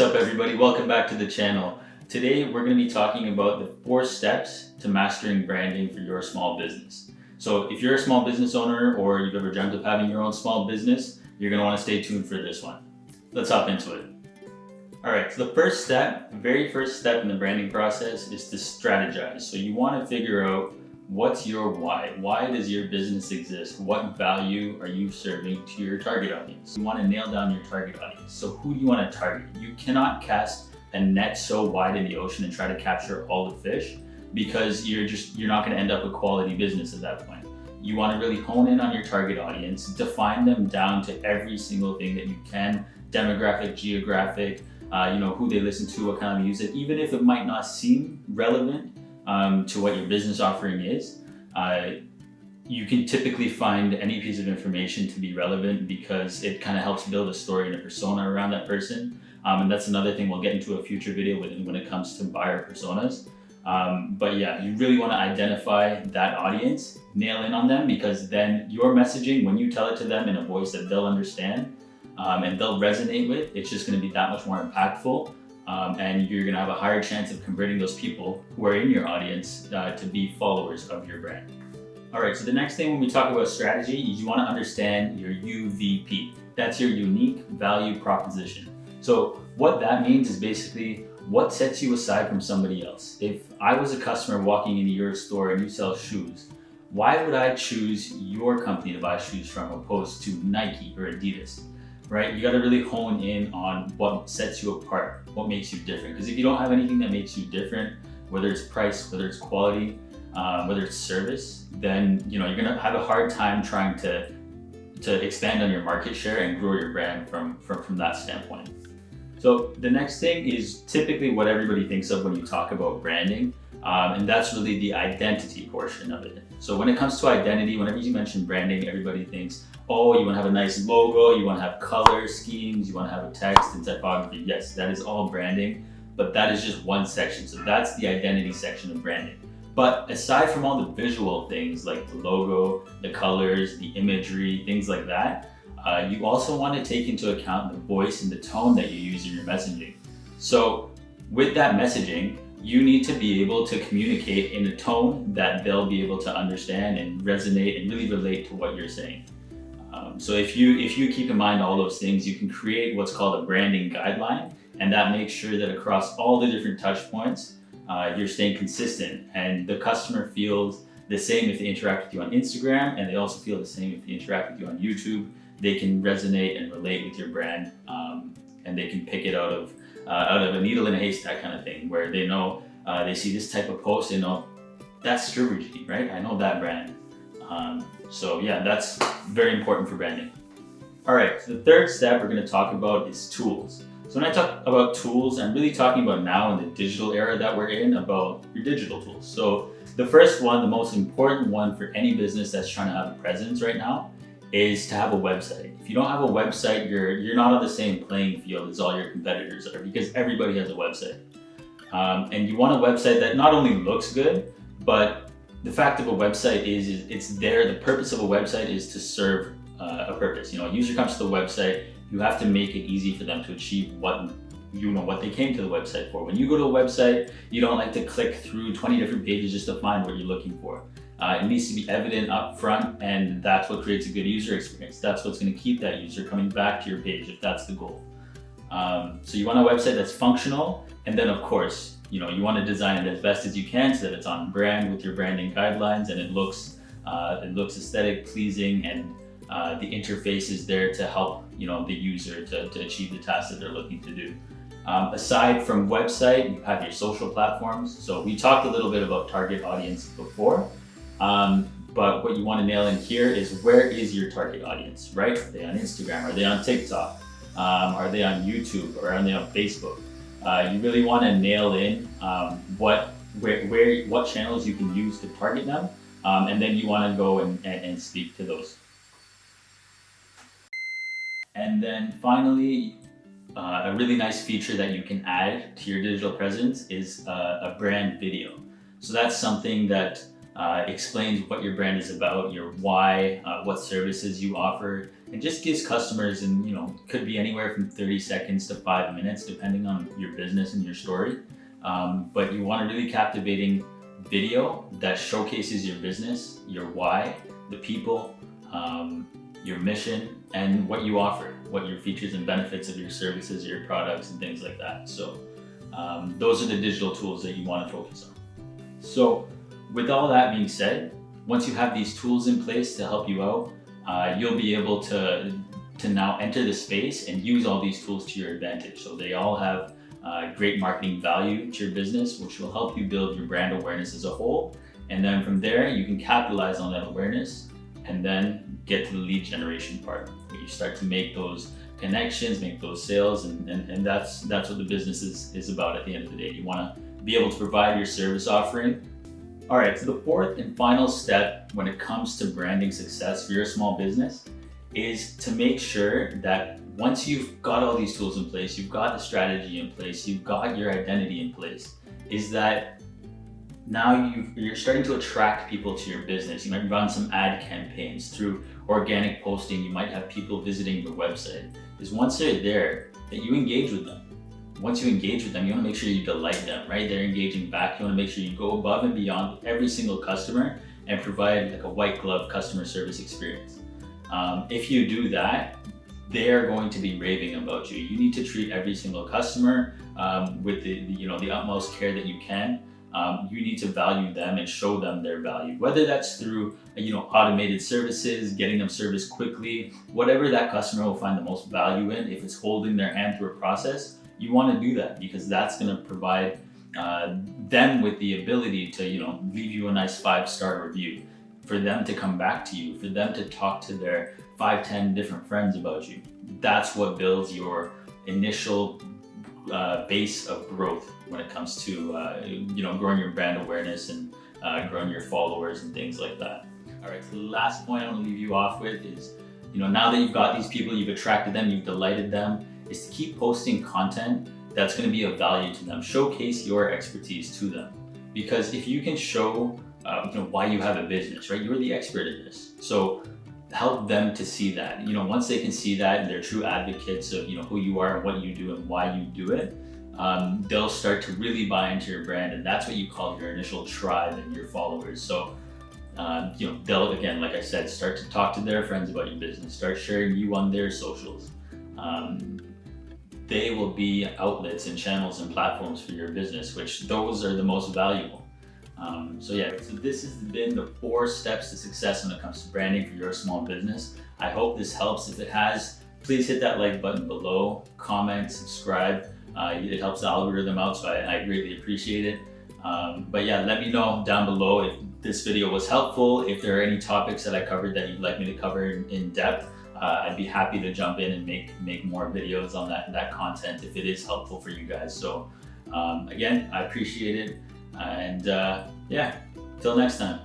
What's up everybody, welcome back to the channel. Today we're going to be talking about the 4 steps to mastering branding for your small business. So if you're a small business owner or you've ever dreamt of having your own small business, you're going to want to stay tuned for this one. Let's hop into it. Alright, so the very first step in the branding process is to strategize. So you want to figure out what's your why. Why does your business exist? What value are you serving to your target audience? You want to nail down your target audience. So who do you want to target? You cannot cast a net so wide in the ocean and try to capture all the fish, because you're not going to end up a quality business at that point. You want to really hone in on your target audience, define them down to every single thing that you can, demographic, geographic, who they listen to, what kind of music, even if it might not seem relevant to what your business offering is. You can typically find any piece of information to be relevant because it kind of helps build a story and a persona around that person. And that's another thing we'll get into a future video when it comes to buyer personas. But yeah, you really want to identify that audience, nail in on them, because then your messaging, when you tell it to them in a voice that they'll understand and they'll resonate with, it's just going to be that much more impactful. And you're going to have a higher chance of converting those people who are in your audience to be followers of your brand. All right, so the next thing when we talk about strategy is you want to understand your UVP. That's your unique value proposition. So what that means is basically what sets you aside from somebody else. If I was a customer walking into your store and you sell shoes, why would I choose your company to buy shoes from opposed to Nike or Adidas? Right? You got to really hone in on what sets you apart, what makes you different. Because if you don't have anything that makes you different, whether it's price, whether it's quality, whether it's service, then you're going to have a hard time trying to expand on your market share and grow your brand from that standpoint. So the next thing is typically what everybody thinks of when you talk about branding, and that's really the identity portion of it. So when it comes to identity, whenever you mention branding, everybody thinks, oh, you want to have a nice logo, you want to have color schemes, you want to have a text and typography. Yes, that is all branding, but that is just one section. So that's the identity section of branding. But aside from all the visual things like the logo, the colors, the imagery, things like that, you also want to take into account the voice and the tone that you use in your messaging. So with that messaging, you need to be able to communicate in a tone that they'll be able to understand and resonate and really relate to what you're saying. So if you keep in mind all those things, you can create what's called a branding guideline, and that makes sure that across all the different touch points, you're staying consistent, and the customer feels the same if they interact with you on Instagram, and they also feel the same if they interact with you on YouTube. They can resonate and relate with your brand, and they can pick it out of a needle in a haystack kind of thing, where they know they see this type of post, they know that's Strategize, right? I know that brand. So yeah, that's very important for branding. All right, so the third step we're going to talk about is tools. So when I talk about tools, I'm really talking about now in the digital era that we're in, about your digital tools. So the first one, the most important one for any business that's trying to have a presence right now, is to have a website. If you don't have a website, you're not on the same playing field as all your competitors are, because everybody has a website. And you want a website that not only looks good, but the fact of a website is it's there. The purpose of a website is to serve a purpose. A user comes to the website, you have to make it easy for them to achieve what they came to the website for. When you go to a website, you don't like to click through 20 different pages just to find what you're looking for. It needs to be evident up front, and that's what creates a good user experience. That's what's going to keep that user coming back to your page if that's the goal. So you want a website that's functional, and then of course, you want to design it as best as you can so that it's on brand with your branding guidelines, and it looks aesthetic, pleasing, and the interface is there to help the user to achieve the task that they're looking to do. Aside from website, you have your social platforms. So we talked a little bit about target audience before, but what you want to nail in here is, where is your target audience, right? Are they on Instagram? Are they on TikTok? Are they on YouTube? Or are they on Facebook? You really want to nail in what channels you can use to target them, and then you want to go and speak to those. And then finally, a really nice feature that you can add to your digital presence is a brand video. So that's something that explains what your brand is about, your why, what services you offer, and just gives customers, and could be anywhere from 30 seconds to 5 minutes depending on your business and your story. But you want a really captivating video that showcases your business, your why, the people, your mission, and what you offer, what your features and benefits of your services, your products, and things like that. So those are the digital tools that you want to focus on. So with all that being said, once you have these tools in place to help you out, you'll be able to now enter the space and use all these tools to your advantage. So they all have great marketing value to your business, which will help you build your brand awareness as a whole. And then from there, you can capitalize on that awareness and then get to the lead generation part, where you start to make those connections, make those sales, and that's what the business is about at the end of the day. You want to be able to provide your service offering. All right, so the fourth and final step when it comes to branding success for your small business is to make sure that once you've got all these tools in place, you've got the strategy in place, you've got your identity in place, is that now you're starting to attract people to your business. You might run some ad campaigns through organic posting. You might have people visiting your website. Is once they're there, that you engage with them. Once you engage with them, you want to make sure you delight them, right? They're engaging back. You want to make sure you go above and beyond with every single customer and provide like a white glove customer service experience. If you do that, they're going to be raving about you. You need to treat every single customer with the utmost care that you can. You need to value them and show them their value, whether that's through automated services, getting them service quickly, whatever that customer will find the most value in. If it's holding their hand through a process, you want to do that, because that's going to provide them with the ability to leave you a nice 5-star review, for them to come back to you, for them to talk to their 5-10 different friends about you. That's what builds your initial base of growth when it comes to growing your brand awareness and growing your followers and things like that. All right, so the last point I want to leave you off with is, now that you've got these people, you've attracted them, you've delighted them, is to keep posting content that's going to be of value to them. Showcase your expertise to them, because if you can show why you have a business, right? You're the expert in this. So help them to see that. Once they can see that and they're true advocates of who you are and what you do and why you do it, they'll start to really buy into your brand, and that's what you call your initial tribe and your followers. So they'll, again, like I said, start to talk to their friends about your business, start sharing you on their socials. They will be outlets and channels and platforms for your business, which those are the most valuable. So this has been the 4 steps to success when it comes to branding for your small business. I hope this helps. If it has, please hit that like button below, comment, subscribe. It helps the algorithm out, so I greatly appreciate it. But yeah, let me know down below if this video was helpful, if there are any topics that I covered that you'd like me to cover in depth. I'd be happy to jump in and make more videos on that content if it is helpful for you guys. So again, I appreciate it. And till next time.